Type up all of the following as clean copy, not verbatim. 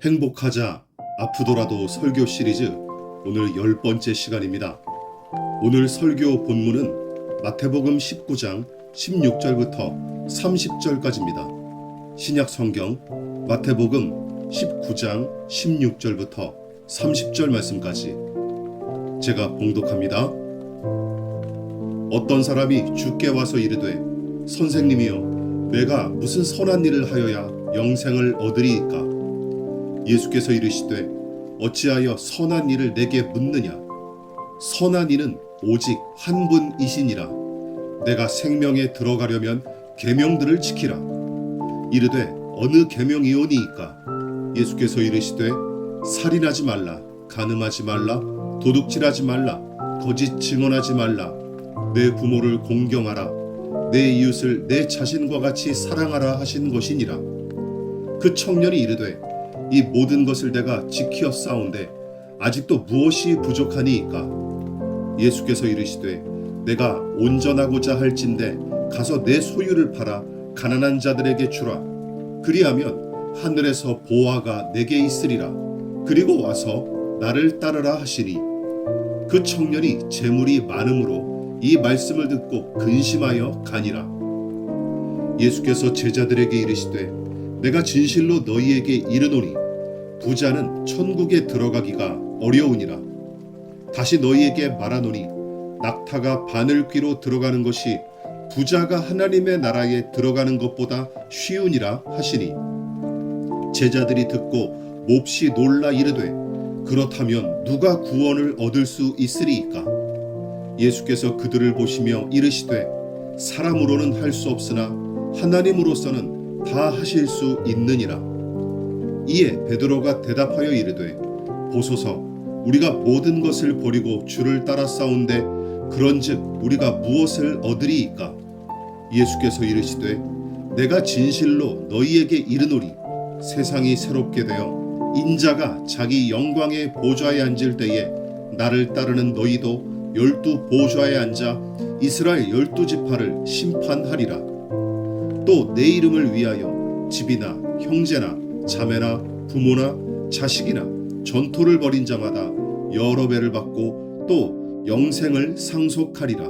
행복하자 아프더라도 설교 시리즈 오늘 10번째 시간입니다. 오늘 설교 본문은 마태복음 19장 16절부터 30절까지입니다. 신약 성경 마태복음 19장 16절부터 30절 말씀까지 제가 봉독합니다. 어떤 사람이 주께 와서 이르되 선생님이여 내가 무슨 선한 일을 하여야 영생을 얻으리이까? 예수께서 이르시되 어찌하여 선한 일을 내게 묻느냐? 선한 이는 오직 한 분이시니라. 내가 생명에 들어가려면 계명들을 지키라. 이르되 어느 계명이오니이까? 예수께서 이르시되 살인하지 말라, 간음하지 말라, 도둑질하지 말라, 거짓 증언하지 말라, 내 부모를 공경하라, 내 이웃을 내 자신과 같이 사랑하라 하신 것이니라. 그 청년이 이르되 이 모든 것을 내가 지키어 싸운데 아직도 무엇이 부족하니이까? 예수께서 이르시되 내가 온전하고자 할진대 가서 내 소유를 팔아 가난한 자들에게 주라. 그리하면 하늘에서 보화가 내게 있으리라. 그리고 와서 나를 따르라 하시니 그 청년이 재물이 많음으로 이 말씀을 듣고 근심하여 가니라. 예수께서 제자들에게 이르시되 내가 진실로 너희에게 이르노니 부자는 천국에 들어가기가 어려우니라. 다시 너희에게 말하노니 낙타가 바늘귀로 들어가는 것이 부자가 하나님의 나라에 들어가는 것보다 쉬우니라 하시니 제자들이 듣고 몹시 놀라 이르되 그렇다면 누가 구원을 얻을 수 있으리이까? 예수께서 그들을 보시며 이르시되 사람으로는 할 수 없으나 하나님으로서는 다 하실 수 있느니라. 이에 베드로가 대답하여 이르되 보소서 우리가 모든 것을 버리고 주를 따라 싸운데 그런즉 우리가 무엇을 얻으리이까? 예수께서 이르시되 내가 진실로 너희에게 이르노니 세상이 새롭게 되어 인자가 자기 영광의 보좌에 앉을 때에 나를 따르는 너희도 12 보좌에 앉아 이스라엘 12지파를 심판하리라. 또 내 이름을 위하여 집이나 형제나 자매나 부모나 자식이나 전토를 벌인 자마다 여러 배를 받고 또 영생을 상속하리라.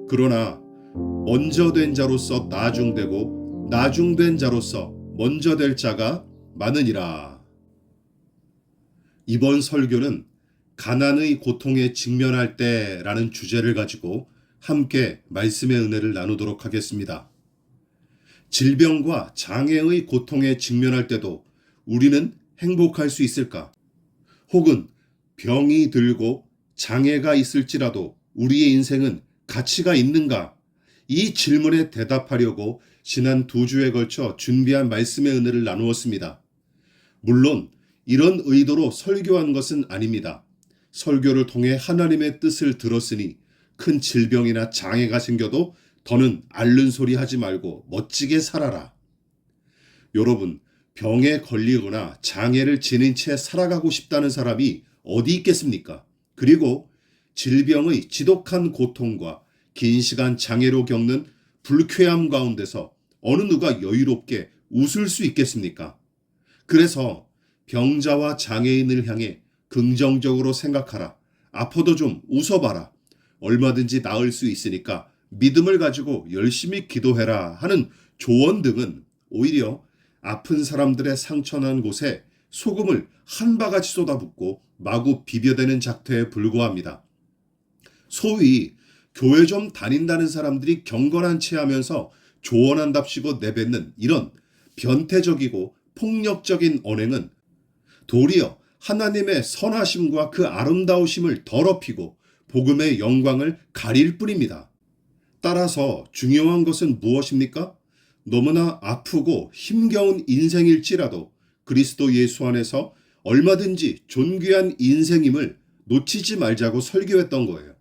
그러나 먼저 된 자로서 나중되고 나중된 자로서 먼저 될 자가 많으니라. 이번 설교는 가난의 고통에 직면할 때라는 주제를 가지고 함께 말씀의 은혜를 나누도록 하겠습니다. 질병과 장애의 고통에 직면할 때도 우리는 행복할 수 있을까? 혹은 병이 들고 장애가 있을지라도 우리의 인생은 가치가 있는가? 이 질문에 대답하려고 지난 2주에 걸쳐 준비한 말씀의 은혜를 나누었습니다. 물론 이런 의도로 설교한 것은 아닙니다. 설교를 통해 하나님의 뜻을 들었으니 큰 질병이나 장애가 생겨도 더는 앓는 소리 하지 말고 멋지게 살아라. 여러분, 병에 걸리거나 장애를 지닌 채 살아가고 싶다는 사람이 어디 있겠습니까? 그리고 질병의 지독한 고통과 긴 시간 장애로 겪는 불쾌함 가운데서 어느 누가 여유롭게 웃을 수 있겠습니까? 그래서 병자와 장애인을 향해 긍정적으로 생각하라. 아파도 좀 웃어봐라. 얼마든지 나을 수 있으니까 믿음을 가지고 열심히 기도해라 하는 조언 등은 오히려 아픈 사람들의 상처난 곳에 소금을 한 바가지 쏟아붓고 마구 비벼대는 작태에 불과합니다. 소위 교회 좀 다닌다는 사람들이 경건한 채 하면서 조언한답시고 내뱉는 이런 변태적이고 폭력적인 언행은 도리어 하나님의 선하심과 그 아름다우심을 더럽히고 복음의 영광을 가릴 뿐입니다. 따라서 중요한 것은 무엇입니까? 너무나 아프고 힘겨운 인생일지라도 그리스도 예수 안에서 얼마든지 존귀한 인생임을 놓치지 말자고 설교했던 거예요.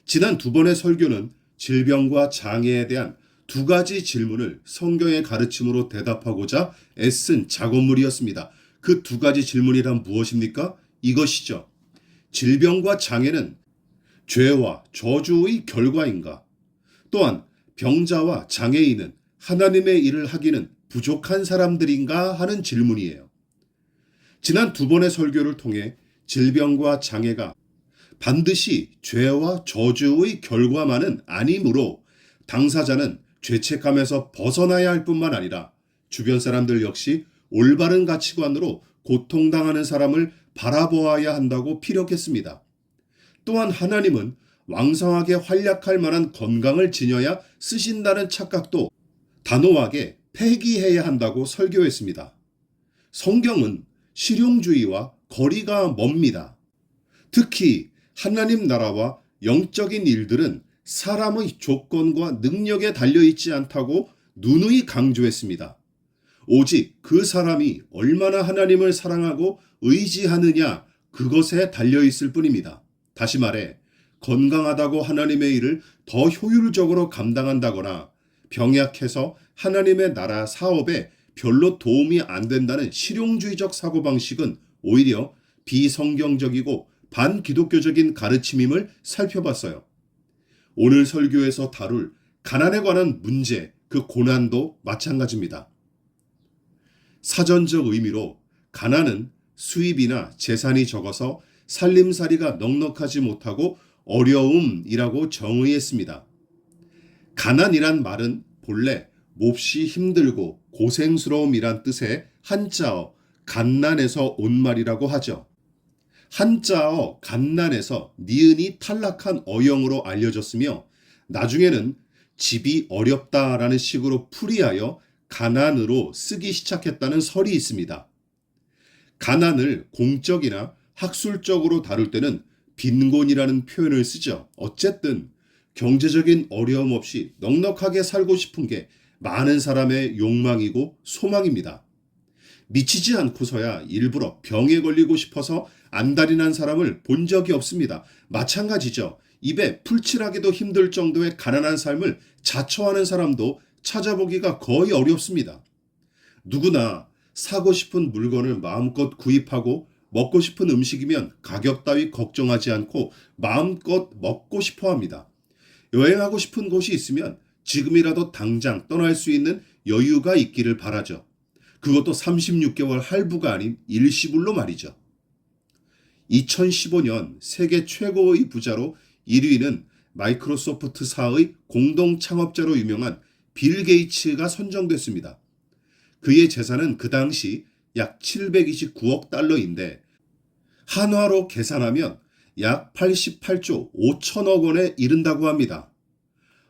지난 2번의 설교는 질병과 장애에 대한 2가지 질문을 성경의 가르침으로 대답하고자 애쓴 작업물이었습니다. 그 2가지 질문이란 무엇입니까? 이것이죠. 질병과 장애는 죄와 저주의 결과인가? 또한 병자와 장애인은 하나님의 일을 하기는 부족한 사람들인가 하는 질문이에요. 지난 두 번의 설교를 통해 질병과 장애가 반드시 죄와 저주의 결과만은 아니므로 당사자는 죄책감에서 벗어나야 할 뿐만 아니라 주변 사람들 역시 올바른 가치관으로 고통당하는 사람을 바라보아야 한다고 피력했습니다. 또한 하나님은 왕성하게 활약할 만한 건강을 지녀야 쓰신다는 착각도 단호하게 폐기해야 한다고 설교했습니다. 성경은 실용주의와 거리가 멉니다. 특히 하나님 나라와 영적인 일들은 사람의 조건과 능력에 달려있지 않다고 누누이 강조했습니다. 오직 그 사람이 얼마나 하나님을 사랑하고 의지하느냐 그것에 달려있을 뿐입니다. 다시 말해 건강하다고 하나님의 일을 더 효율적으로 감당한다거나 병약해서 하나님의 나라 사업에 별로 도움이 안 된다는 실용주의적 사고방식은 오히려 비성경적이고 반기독교적인 가르침임을 살펴봤어요. 오늘 설교에서 다룰 가난에 관한 문제, 그 고난도 마찬가지입니다. 사전적 의미로 가난은 수입이나 재산이 적어서 살림살이가 넉넉하지 못하고 어려움이라고 정의했습니다. 가난이란 말은 본래 몹시 힘들고 고생스러움이란 뜻의 한자어 갓난에서 온 말이라고 하죠. 한자어 갓난에서 니은이 탈락한 어영으로 알려졌으며 나중에는 집이 어렵다라는 식으로 풀이하여 가난으로 쓰기 시작했다는 설이 있습니다. 가난을 공적이나 학술적으로 다룰 때는 빈곤이라는 표현을 쓰죠. 어쨌든 경제적인 어려움 없이 넉넉하게 살고 싶은 게 많은 사람의 욕망이고 소망입니다. 미치지 않고서야 일부러 병에 걸리고 싶어서 안달이 난 사람을 본 적이 없습니다. 마찬가지죠. 입에 풀칠하기도 힘들 정도의 가난한 삶을 자처하는 사람도 찾아보기가 거의 어렵습니다. 누구나 사고 싶은 물건을 마음껏 구입하고 먹고 싶은 음식이면 가격 따위 걱정하지 않고 마음껏 먹고 싶어 합니다. 여행하고 싶은 곳이 있으면 지금이라도 당장 떠날 수 있는 여유가 있기를 바라죠. 그것도 36개월 할부가 아닌 일시불로 말이죠. 2015년 세계 최고의 부자로 1위는 마이크로소프트사의 공동 창업자로 유명한 빌 게이츠가 선정됐습니다. 그의 재산은 그 당시 약 729억 달러인데 한화로 계산하면 약 88조 5천억 원에 이른다고 합니다.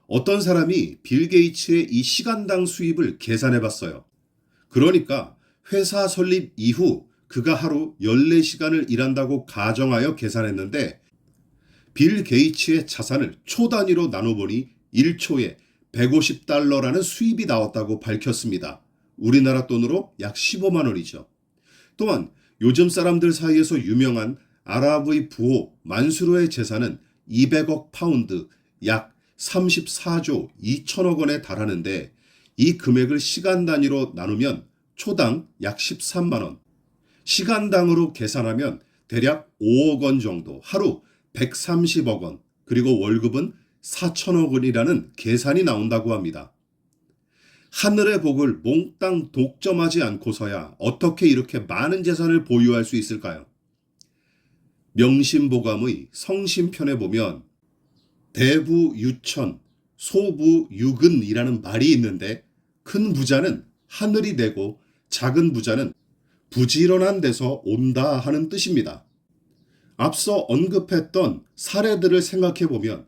어떤 사람이 빌 게이츠의 이 시간당 수입을 계산해 봤어요. 그러니까 회사 설립 이후 그가 하루 14시간을 일한다고 가정하여 계산했는데 빌 게이츠의 자산을 초 단위로 나눠보니 1초에 150달러라는 수입이 나왔다고 밝혔습니다. 우리나라 돈으로 약 15만 원이죠. 또한 요즘 사람들 사이에서 유명한 아랍의 부호 만수르의 재산은 200억 파운드, 약 34조 2천억 원에 달하는데 이 금액을 시간 단위로 나누면 초당 약 13만 원, 시간당으로 계산하면 대략 5억 원 정도, 하루 130억 원, 그리고 월급은 4천억 원이라는 계산이 나온다고 합니다. 하늘의 복을 몽땅 독점하지 않고서야 어떻게 이렇게 많은 재산을 보유할 수 있을까요? 명심보감의 성심편에 보면 대부유천, 소부유근이라는 말이 있는데 큰 부자는 하늘이 되고 작은 부자는 부지런한 데서 온다 하는 뜻입니다. 앞서 언급했던 사례들을 생각해보면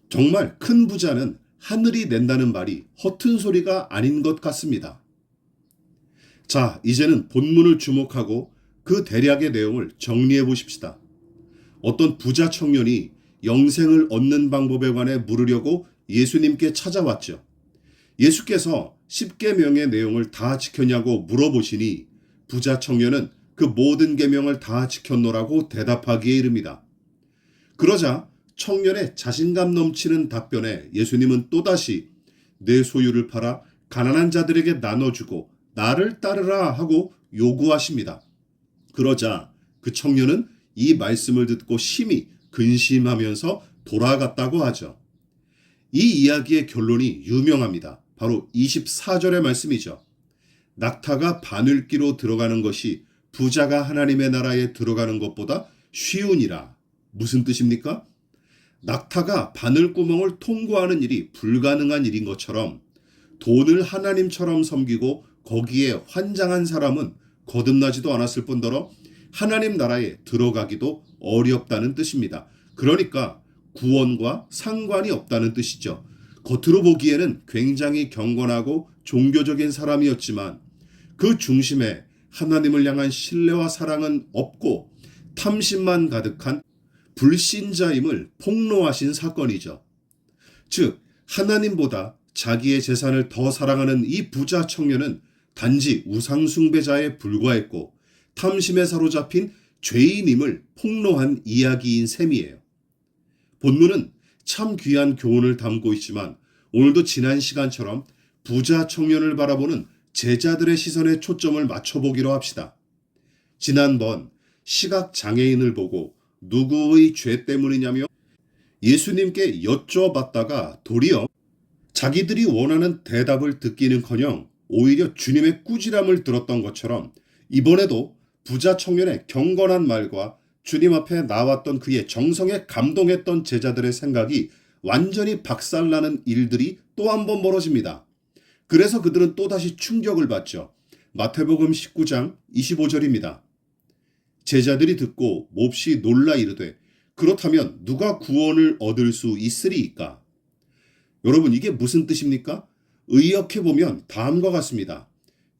정말 큰 부자는 하늘이 낸다는 말이 허튼 소리가 아닌 것 같습니다. 자, 이제는 본문을 주목하고 그 대략의 내용을 정리해 보십시다. 어떤 부자 청년이 영생을 얻는 방법에 관해 물으려고 예수님께 찾아왔죠. 예수께서 10계명의 내용을 다 지켰냐고 물어보시니 부자 청년은 그 모든 계명을 다 지켰노라고 대답하기에 이릅니다. 그러자 청년의 자신감 넘치는 답변에 예수님은 또다시 내 소유를 팔아 가난한 자들에게 나눠주고 나를 따르라 하고 요구하십니다. 그러자 그 청년은 이 말씀을 듣고 심히 근심하면서 돌아갔다고 하죠. 이 이야기의 결론이 유명합니다. 바로 24절의 말씀이죠. 낙타가 바늘기로 들어가는 것이 부자가 하나님의 나라에 들어가는 것보다 쉬우니라. 무슨 뜻입니까? 낙타가 바늘구멍을 통과하는 일이 불가능한 일인 것처럼 돈을 하나님처럼 섬기고 거기에 환장한 사람은 거듭나지도 않았을 뿐더러 하나님 나라에 들어가기도 어렵다는 뜻입니다. 그러니까 구원과 상관이 없다는 뜻이죠. 겉으로 보기에는 굉장히 경건하고 종교적인 사람이었지만 그 중심에 하나님을 향한 신뢰와 사랑은 없고 탐심만 가득한 불신자임을 폭로하신 사건이죠. 즉, 하나님보다 자기의 재산을 더 사랑하는 이 부자 청년은 단지 우상숭배자에 불과했고 탐심에 사로잡힌 죄인임을 폭로한 이야기인 셈이에요. 본문은 참 귀한 교훈을 담고 있지만 오늘도 지난 시간처럼 부자 청년을 바라보는 제자들의 시선에 초점을 맞춰보기로 합시다. 지난번 시각 장애인을 보고 누구의 죄 때문이냐며 예수님께 여쭤봤다가 도리어 자기들이 원하는 대답을 듣기는커녕 오히려 주님의 꾸지람을 들었던 것처럼 이번에도 부자 청년의 경건한 말과 주님 앞에 나왔던 그의 정성에 감동했던 제자들의 생각이 완전히 박살나는 일들이 또 한 번 벌어집니다. 그래서 그들은 또다시 충격을 받죠. 마태복음 19장 25절입니다. 제자들이 듣고 몹시 놀라 이르되 그렇다면 누가 구원을 얻을 수 있으리이까? 여러분, 이게 무슨 뜻입니까? 의역해보면 다음과 같습니다.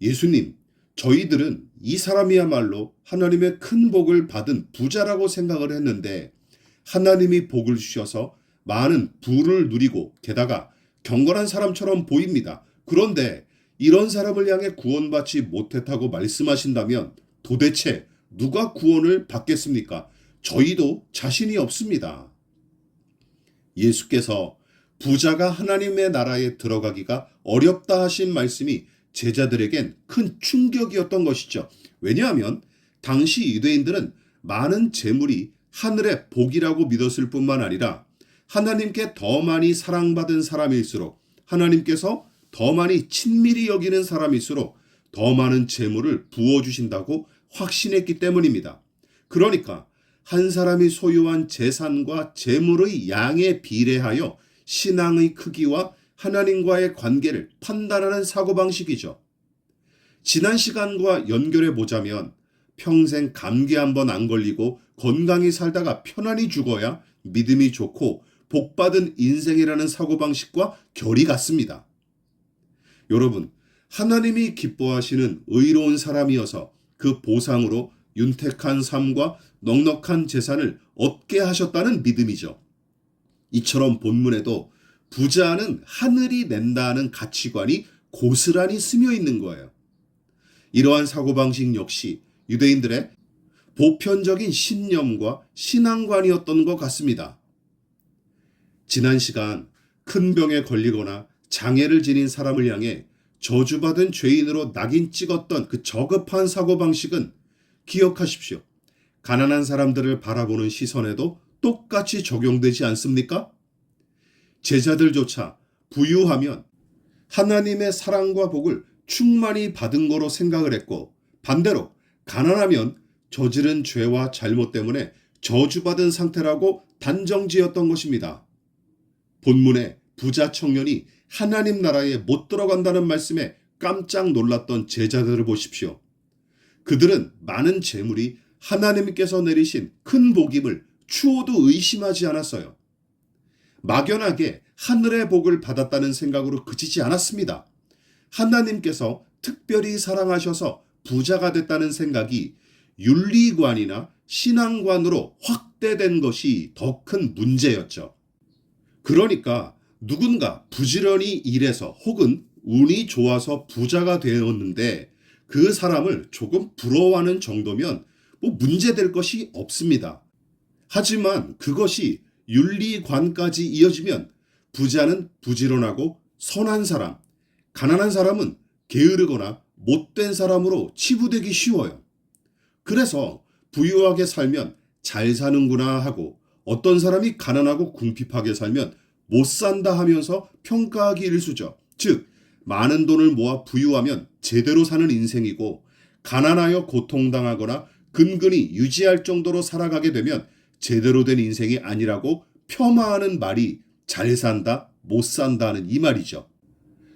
예수님, 저희들은 이 사람이야말로 하나님의 큰 복을 받은 부자라고 생각을 했는데 하나님이 복을 주셔서 많은 부를 누리고 게다가 경건한 사람처럼 보입니다. 그런데 이런 사람을 향해 구원받지 못했다고 말씀하신다면 도대체 누가 구원을 받겠습니까? 저희도 자신이 없습니다. 예수께서 부자가 하나님의 나라에 들어가기가 어렵다 하신 말씀이 제자들에겐 큰 충격이었던 것이죠. 왜냐하면 당시 유대인들은 많은 재물이 하늘의 복이라고 믿었을 뿐만 아니라 하나님께 더 많이 사랑받은 사람일수록 하나님께서 더 많이 친밀히 여기는 사람일수록 더 많은 재물을 부어주신다고 확신했기 때문입니다. 그러니까 한 사람이 소유한 재산과 재물의 양에 비례하여 신앙의 크기와 하나님과의 관계를 판단하는 사고방식이죠. 지난 시간과 연결해 보자면 평생 감기 한번 안 걸리고 건강히 살다가 편안히 죽어야 믿음이 좋고 복받은 인생이라는 사고방식과 결이 같습니다. 여러분, 하나님이 기뻐하시는 의로운 사람이어서 그 보상으로 윤택한 삶과 넉넉한 재산을 얻게 하셨다는 믿음이죠. 이처럼 본문에도 부자는 하늘이 낸다는 가치관이 고스란히 스며 있는 거예요. 이러한 사고방식 역시 유대인들의 보편적인 신념과 신앙관이었던 것 같습니다. 지난 시간 큰 병에 걸리거나 장애를 지닌 사람을 향해 저주받은 죄인으로 낙인 찍었던 그 저급한 사고방식은 기억하십시오. 가난한 사람들을 바라보는 시선에도 똑같이 적용되지 않습니까? 제자들조차 부유하면 하나님의 사랑과 복을 충만히 받은 거로 생각을 했고 반대로 가난하면 저지른 죄와 잘못 때문에 저주받은 상태라고 단정지었던 것입니다. 본문에 부자 청년이 하나님 나라에 못 들어간다는 말씀에 깜짝 놀랐던 제자들을 보십시오. 그들은 많은 재물이 하나님께서 내리신 큰 복임을 추호도 의심하지 않았어요. 막연하게 하늘의 복을 받았다는 생각으로 그치지 않았습니다. 하나님께서 특별히 사랑하셔서 부자가 됐다는 생각이 윤리관이나 신앙관으로 확대된 것이 더 큰 문제였죠. 그러니까 누군가 부지런히 일해서 혹은 운이 좋아서 부자가 되었는데 그 사람을 조금 부러워하는 정도면 문제될 것이 없습니다. 하지만 그것이 윤리관까지 이어지면 부자는 부지런하고 선한 사람, 가난한 사람은 게으르거나 못된 사람으로 치부되기 쉬워요. 그래서 부유하게 살면 잘 사는구나 하고 어떤 사람이 가난하고 궁핍하게 살면 못 산다 하면서 평가하기 일쑤죠. 즉, 많은 돈을 모아 부유하면 제대로 사는 인생이고 가난하여 고통당하거나 근근히 유지할 정도로 살아가게 되면 제대로 된 인생이 아니라고 폄하하는 말이 잘 산다, 못 산다는 이 말이죠.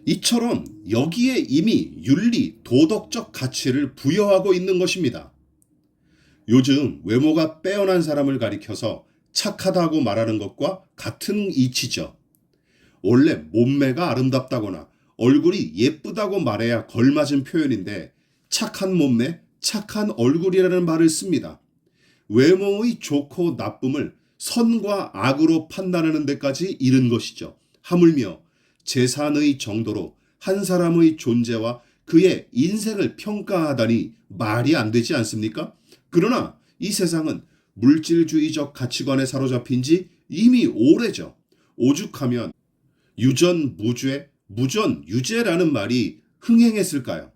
이처럼 여기에 이미 윤리, 도덕적 가치를 부여하고 있는 것입니다. 요즘 외모가 빼어난 사람을 가리켜서 착하다고 말하는 것과 같은 이치죠. 원래 몸매가 아름답다거나 얼굴이 예쁘다고 말해야 걸맞은 표현인데 착한 몸매, 착한 얼굴이라는 말을 씁니다. 외모의 좋고 나쁨을 선과 악으로 판단하는 데까지 이른 것이죠. 하물며 재산의 정도로 한 사람의 존재와 그의 인생을 평가하다니 말이 안 되지 않습니까? 그러나 이 세상은 물질주의적 가치관에 사로잡힌 지 이미 오래죠. 오죽하면 유전무죄, 무전유죄라는 말이 흥행했을까요?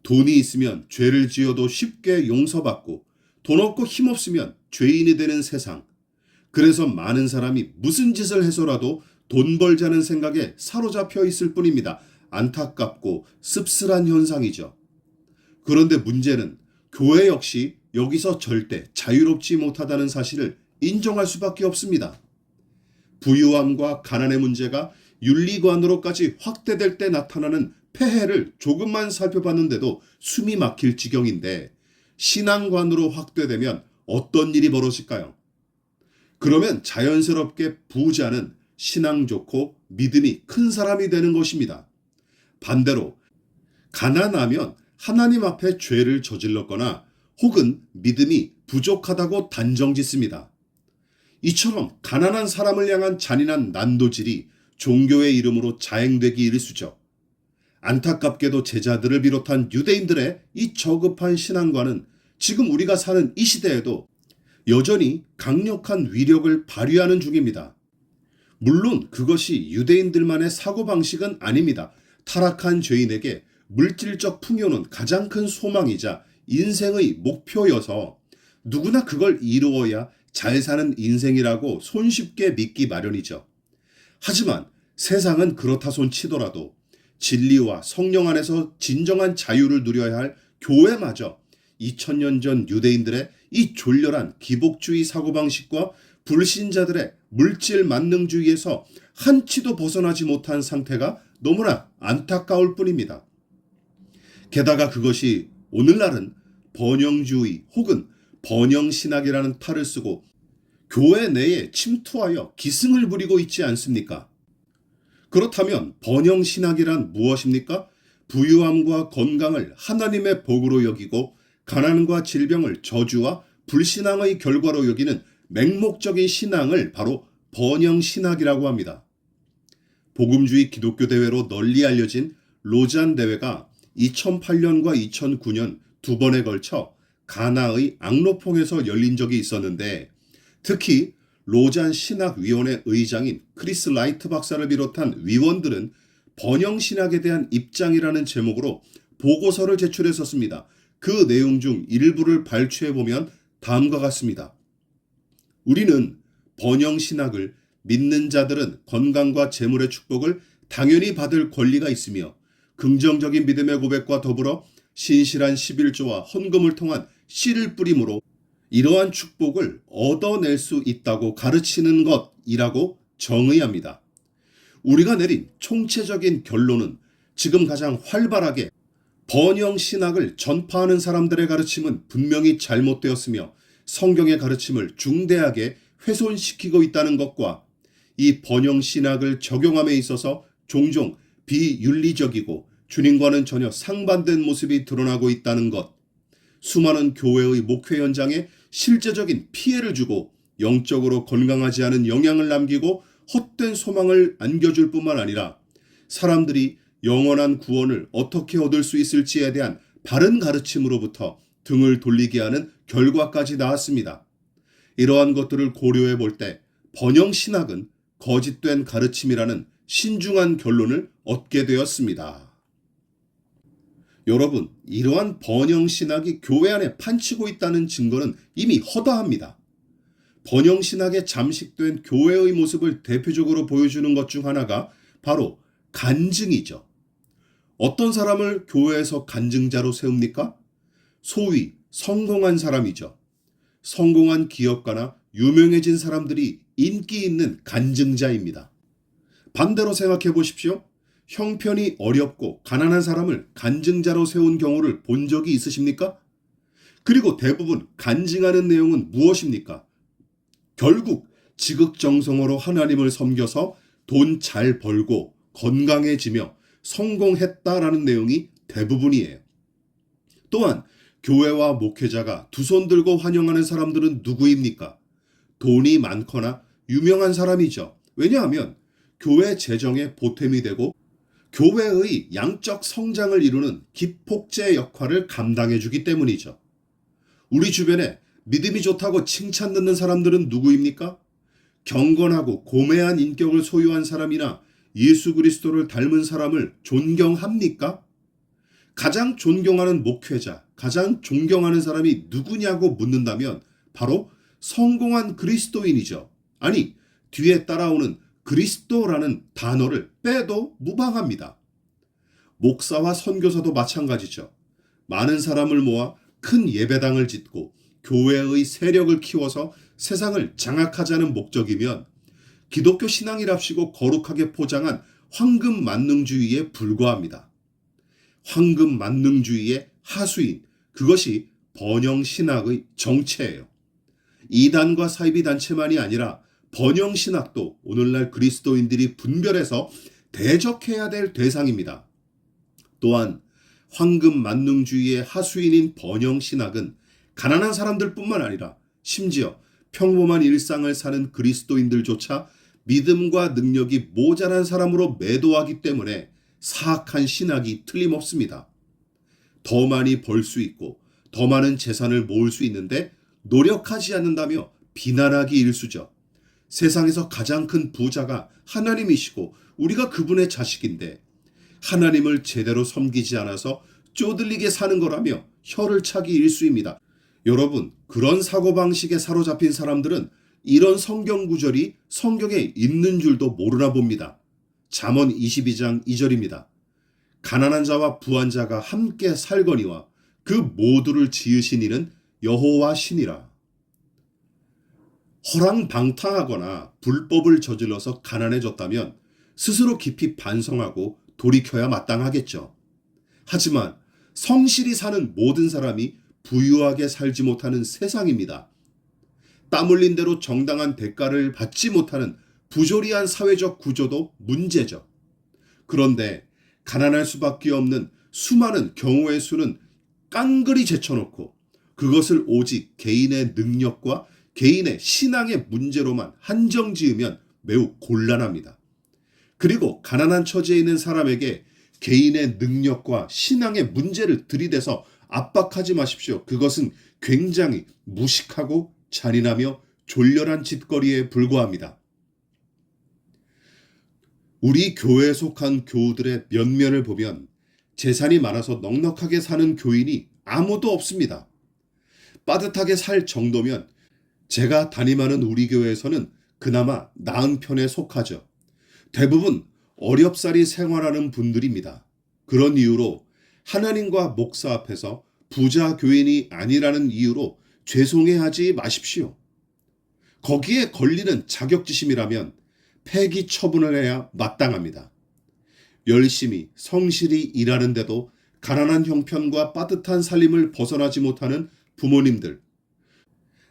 돈이 있으면 죄를 지어도 쉽게 용서받고 돈 없고 힘없으면 죄인이 되는 세상. 그래서 많은 사람이 무슨 짓을 해서라도 돈 벌자는 생각에 사로잡혀 있을 뿐입니다. 안타깝고 씁쓸한 현상이죠. 그런데 문제는 교회 역시 여기서 절대 자유롭지 못하다는 사실을 인정할 수밖에 없습니다. 부유함과 가난의 문제가 윤리관으로까지 확대될 때 나타나는 폐해를 조금만 살펴봤는데도 숨이 막힐 지경인데 신앙관으로 확대되면 어떤 일이 벌어질까요? 그러면 자연스럽게 부자는 신앙 좋고 믿음이 큰 사람이 되는 것입니다. 반대로 가난하면 하나님 앞에 죄를 저질렀거나 혹은 믿음이 부족하다고 단정짓습니다. 이처럼 가난한 사람을 향한 잔인한 난도질이 종교의 이름으로 자행되기 일쑤죠. 안타깝게도 제자들을 비롯한 유대인들의 이 저급한 신앙과는 지금 우리가 사는 이 시대에도 여전히 강력한 위력을 발휘하는 중입니다. 물론 그것이 유대인들만의 사고방식은 아닙니다. 타락한 죄인에게 물질적 풍요는 가장 큰 소망이자 인생의 목표여서 누구나 그걸 이루어야 잘 사는 인생이라고 손쉽게 믿기 마련이죠. 하지만 세상은 그렇다 손치더라도 진리와 성령 안에서 진정한 자유를 누려야 할 교회마저 2000년 전 유대인들의 이 졸렬한 기복주의 사고방식과 불신자들의 물질 만능주의에서 한치도 벗어나지 못한 상태가 너무나 안타까울 뿐입니다. 게다가 그것이 오늘날은 번영주의 혹은 번영신학이라는 탈을 쓰고 교회 내에 침투하여 기승을 부리고 있지 않습니까? 그렇다면 번영신학이란 무엇입니까? 부유함과 건강을 하나님의 복으로 여기고 가난과 질병을 저주와 불신앙의 결과로 여기는 맹목적인 신앙을 바로 번영신학이라고 합니다. 복음주의 기독교 대회로 널리 알려진 로잔 대회가 2008년과 2009년 두 번에 걸쳐 가나의 앙로퐁에서 열린 적이 있었는데 특히 로잔 신학위원회 의장인 크리스 라이트 박사를 비롯한 위원들은 번영신학에 대한 입장이라는 제목으로 보고서를 제출했었습니다. 그 내용 중 일부를 발췌해보면 다음과 같습니다. 우리는 번영신학을 믿는 자들은 건강과 재물의 축복을 당연히 받을 권리가 있으며 긍정적인 믿음의 고백과 더불어 신실한 11조와 헌금을 통한 씨를 뿌림으로 이러한 축복을 얻어낼 수 있다고 가르치는 것이라고 정의합니다. 우리가 내린 총체적인 결론은 지금 가장 활발하게 번영신학을 전파하는 사람들의 가르침은 분명히 잘못되었으며 성경의 가르침을 중대하게 훼손시키고 있다는 것과 이 번영신학을 적용함에 있어서 종종 비윤리적이고 주님과는 전혀 상반된 모습이 드러나고 있다는 것, 수많은 교회의 목회 현장에 실제적인 피해를 주고 영적으로 건강하지 않은 영향을 남기고 헛된 소망을 안겨줄 뿐만 아니라 사람들이 영원한 구원을 어떻게 얻을 수 있을지에 대한 바른 가르침으로부터 등을 돌리게 하는 결과까지 나왔습니다. 이러한 것들을 고려해 볼 때 번영신학은 거짓된 가르침이라는 신중한 결론을 얻게 되었습니다. 여러분, 이러한 번영신학이 교회 안에 판치고 있다는 증거는 이미 허다합니다. 번영신학에 잠식된 교회의 모습을 대표적으로 보여주는 것 중 하나가 바로 간증이죠. 어떤 사람을 교회에서 간증자로 세웁니까? 소위 성공한 사람이죠. 성공한 기업가나 유명해진 사람들이 인기 있는 간증자입니다. 반대로 생각해 보십시오. 형편이 어렵고 가난한 사람을 간증자로 세운 경우를 본 적이 있으십니까? 그리고 대부분 간증하는 내용은 무엇입니까? 결국 지극정성으로 하나님을 섬겨서 돈 잘 벌고 건강해지며 성공했다라는 내용이 대부분이에요. 또한 교회와 목회자가 두 손 들고 환영하는 사람들은 누구입니까? 돈이 많거나 유명한 사람이죠. 왜냐하면 교회 재정에 보탬이 되고 교회의 양적 성장을 이루는 기폭제 역할을 감당해 주기 때문이죠. 우리 주변에 믿음이 좋다고 칭찬 듣는 사람들은 누구입니까? 경건하고 고매한 인격을 소유한 사람이나 예수 그리스도를 닮은 사람을 존경합니까? 가장 존경하는 목회자, 가장 존경하는 사람이 누구냐고 묻는다면 바로 성공한 그리스도인이죠. 아니, 뒤에 따라오는 그리스도라는 단어를 빼도 무방합니다. 목사와 선교사도 마찬가지죠. 많은 사람을 모아 큰 예배당을 짓고 교회의 세력을 키워서 세상을 장악하자는 목적이면 기독교 신앙이랍시고 거룩하게 포장한 황금 만능주의에 불과합니다. 황금 만능주의의 하수인, 그것이 번영신학의 정체예요. 이단과 사이비 단체만이 아니라 번영신학도 오늘날 그리스도인들이 분별해서 대적해야 될 대상입니다. 또한 황금 만능주의의 하수인인 번영신학은 가난한 사람들뿐만 아니라 심지어 평범한 일상을 사는 그리스도인들조차 믿음과 능력이 모자란 사람으로 매도하기 때문에 사악한 신학이 틀림없습니다. 더 많이 벌 수 있고 더 많은 재산을 모을 수 있는데 노력하지 않는다며 비난하기 일쑤죠. 세상에서 가장 큰 부자가 하나님이시고 우리가 그분의 자식인데 하나님을 제대로 섬기지 않아서 쪼들리게 사는 거라며 혀를 차기 일쑤입니다. 여러분, 그런 사고방식에 사로잡힌 사람들은 이런 성경 구절이 성경에 있는 줄도 모르나 봅니다. 잠언 22장 2절입니다. 가난한 자와 부한 자가 함께 살거니와 그 모두를 지으신 이는 여호와시니라. 허랑방탕하거나 불법을 저질러서 가난해졌다면 스스로 깊이 반성하고 돌이켜야 마땅하겠죠. 하지만 성실히 사는 모든 사람이 부유하게 살지 못하는 세상입니다. 땀 흘린 대로 정당한 대가를 받지 못하는 부조리한 사회적 구조도 문제죠. 그런데 가난할 수밖에 없는 수많은 경우의 수는 깡그리 제쳐놓고 그것을 오직 개인의 능력과 개인의 신앙의 문제로만 한정지으면 매우 곤란합니다. 그리고 가난한 처지에 있는 사람에게 개인의 능력과 신앙의 문제를 들이대서 압박하지 마십시오. 그것은 굉장히 무식하고 잔인하며 졸렬한 짓거리에 불과합니다. 우리 교회에 속한 교우들의 면면을 보면 재산이 많아서 넉넉하게 사는 교인이 아무도 없습니다. 빠듯하게 살 정도면 제가 담임하는 우리 교회에서는 그나마 나은 편에 속하죠. 대부분 어렵사리 생활하는 분들입니다. 그런 이유로 하나님과 목사 앞에서 부자 교인이 아니라는 이유로 죄송해하지 마십시오. 거기에 걸리는 자격지심이라면 폐기 처분을 해야 마땅합니다. 열심히 성실히 일하는데도 가난한 형편과 빠듯한 살림을 벗어나지 못하는 부모님들.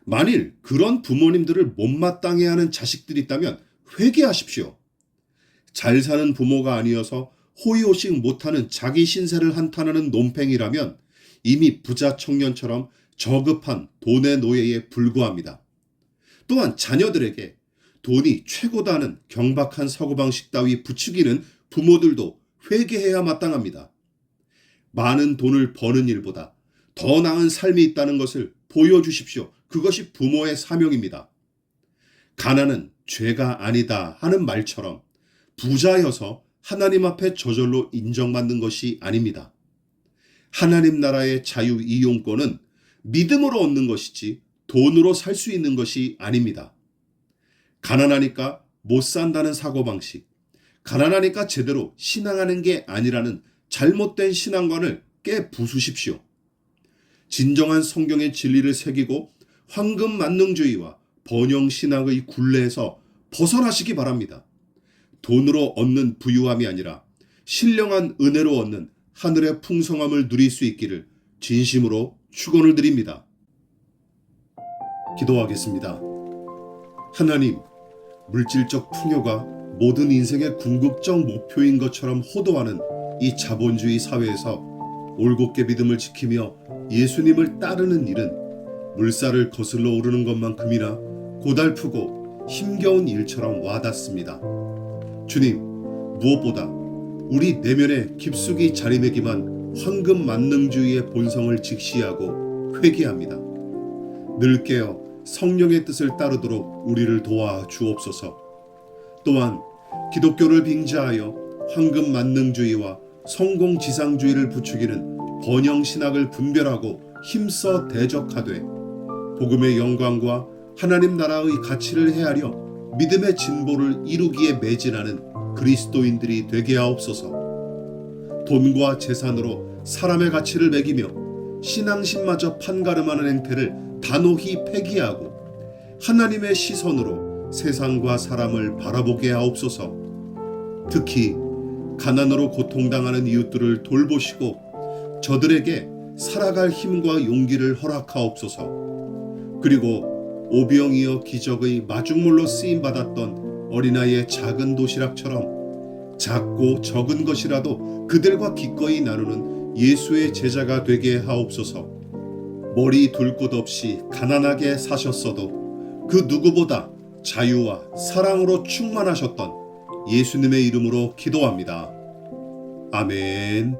만일 그런 부모님들을 못마땅해 하는 자식들이 있다면 회개하십시오. 잘 사는 부모가 아니어서 호의호식 못하는 자기 신세를 한탄하는 논팽이라면 이미 부자 청년처럼 저급한 돈의 노예에 불과합니다. 또한 자녀들에게 돈이 최고다는 경박한 사고방식 따위 부추기는 부모들도 회개해야 마땅합니다. 많은 돈을 버는 일보다 더 나은 삶이 있다는 것을 보여주십시오. 그것이 부모의 사명입니다. 가난은 죄가 아니다 하는 말처럼 부자여서 하나님 앞에 저절로 인정받는 것이 아닙니다. 하나님 나라의 자유 이용권은 믿음으로 얻는 것이지 돈으로 살 수 있는 것이 아닙니다. 가난하니까 못 산다는 사고방식, 가난하니까 제대로 신앙하는 게 아니라는 잘못된 신앙관을 깨부수십시오. 진정한 성경의 진리를 새기고 황금 만능주의와 번영 신앙의 굴레에서 벗어나시기 바랍니다. 돈으로 얻는 부유함이 아니라 신령한 은혜로 얻는 하늘의 풍성함을 누릴 수 있기를 진심으로 축원을 드립니다. 기도하겠습니다. 하나님, 물질적 풍요가 모든 인생의 궁극적 목표인 것처럼 호도하는 이 자본주의 사회에서 올곧게 믿음을 지키며 예수님을 따르는 일은 물살을 거슬러 오르는 것만큼이나 고달프고 힘겨운 일처럼 와닿습니다. 주님, 무엇보다 우리 내면에 깊숙이 자리매김한 황금 만능주의의 본성을 직시하고 회개합니다. 늘 깨어 성령의 뜻을 따르도록 우리를 도와 주옵소서. 또한 기독교를 빙자하여 황금 만능주의와 성공지상주의를 부추기는 번영신학을 분별하고 힘써 대적하되 복음의 영광과 하나님 나라의 가치를 헤아려 믿음의 진보를 이루기에 매진하는 그리스도인들이 되게 하옵소서. 돈과 재산으로 사람의 가치를 매기며 신앙심마저 판가름하는 행태를 단호히 폐기하고 하나님의 시선으로 세상과 사람을 바라보게 하옵소서. 특히 가난으로 고통당하는 이웃들을 돌보시고 저들에게 살아갈 힘과 용기를 허락하옵소서. 그리고 오병이어 기적의 마중물로 쓰임받았던 어린아이의 작은 도시락처럼 작고 적은 것이라도 그들과 기꺼이 나누는 예수의 제자가 되게 하옵소서. 머리 둘 곳 없이 가난하게 사셨어도 그 누구보다 자유와 사랑으로 충만하셨던 예수님의 이름으로 기도합니다. 아멘.